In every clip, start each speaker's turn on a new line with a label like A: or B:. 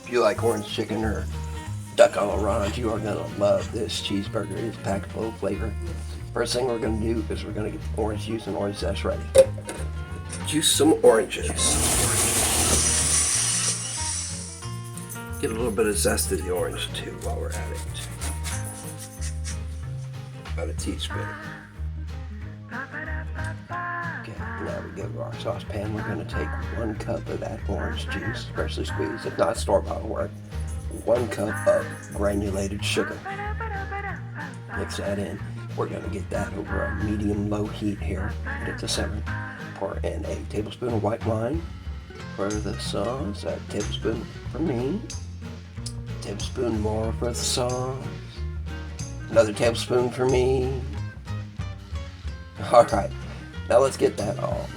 A: If you like orange chicken or duck a l'orange, you are gonna love this cheeseburger. It's packed full of flavor. First thing we're gonna do is we're gonna get the orange juice and orange zest ready. Juice some oranges. Get a little bit of zest in the orange too while we're at it. About a teaspoon. Okay, now we go to our saucepan. We're going to take 1 cup of that orange juice, freshly squeezed, if not store-bought will work. 1 cup of granulated sugar. Mix that in. We're going to get that over a medium-low heat here. Get it to simmer. Pour in a tablespoon of white wine for the sauce. A tablespoon for me. A tablespoon more for the sauce. Another tablespoon for me. Alright, now let's get that all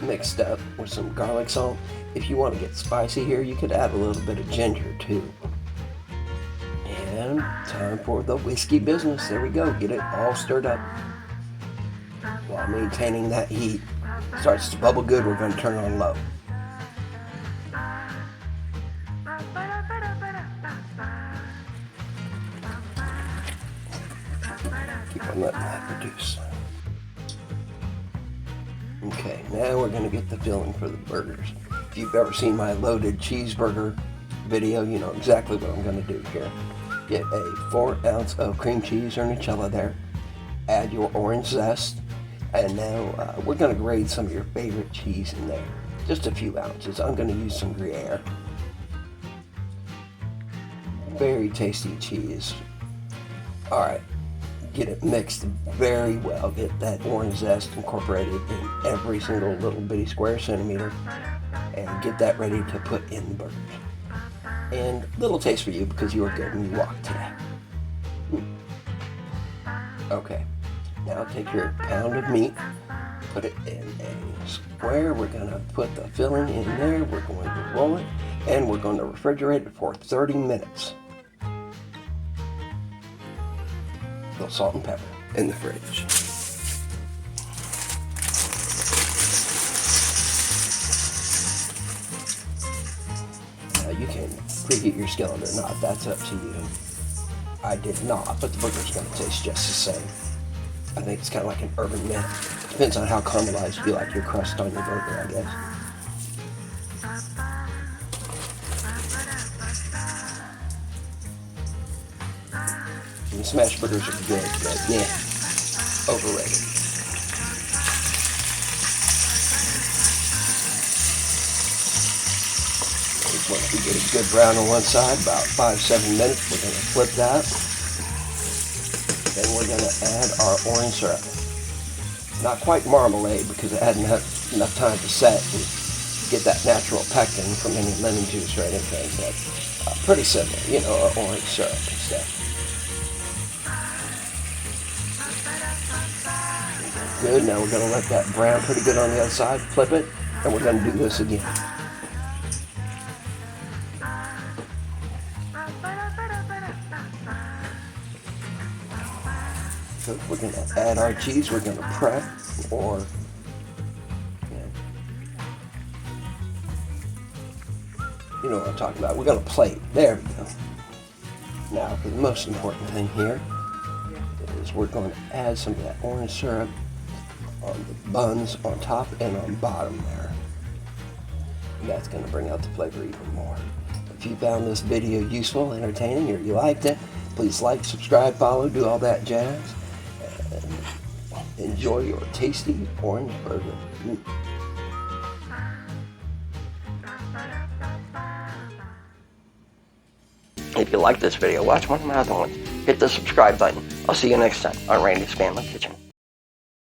A: mixed up with some garlic salt. If you want to get spicy here, you could add a little bit of ginger too. And time for the whiskey business. There we go, get it all stirred up. While maintaining that heat. Starts to bubble good, we're going to turn on low. Keep on letting that reduce. Okay, now we're going to get the filling for the burgers. If you've ever seen my loaded cheeseburger video, you know exactly what I'm going to do here. Get a 4 ounce of cream cheese or Nutella there. Add your orange zest. And now we're going to grate some of your favorite cheese in there. Just a few ounces. I'm going to use some Gruyere. Very tasty cheese. Alright. Get it mixed very well. Get that orange zest incorporated in every single little bitty square centimeter. And get that ready to put in the burgers. And little taste for you because you were good when you walked today. Okay. Now take your pound of meat, put it in a square. We're going to put the filling in there. We're going to roll it, and we're going to refrigerate it for 30 minutes. A little salt and pepper in the fridge. Now you can preheat your skillet or not. That's up to you. I did not, but the burger's going to taste just the same. I think it's kind of like an urban myth. Depends on how caramelized you like your crust on your burger, I guess. And smash burgers are good, but yeah, overrated. Once we get a good brown on one side, about 5-7 minutes, we're going to flip that. Then we're going to add our orange syrup. Not quite marmalade because it hadn't had enough time to set and get that natural pectin from any lemon juice or anything, but pretty similar, you know, orange syrup and stuff. Good, now we're going to let that brown pretty good on the other side, flip it, and we're going to do this again. So we're going to add our cheese, we're going to prep, or you know what I'm talking about. We're going to plate. There we go. Now for the most important thing here is we're going to add some of that orange syrup on the buns on top and on bottom there. And that's going to bring out the flavor even more. If you found this video useful, entertaining, or you liked it, please like, subscribe, follow, do all that jazz. And enjoy your tasty orange burger. If you like this video, watch one of my other ones. Hit the subscribe button. I'll see you next time on Randy's Family Kitchen.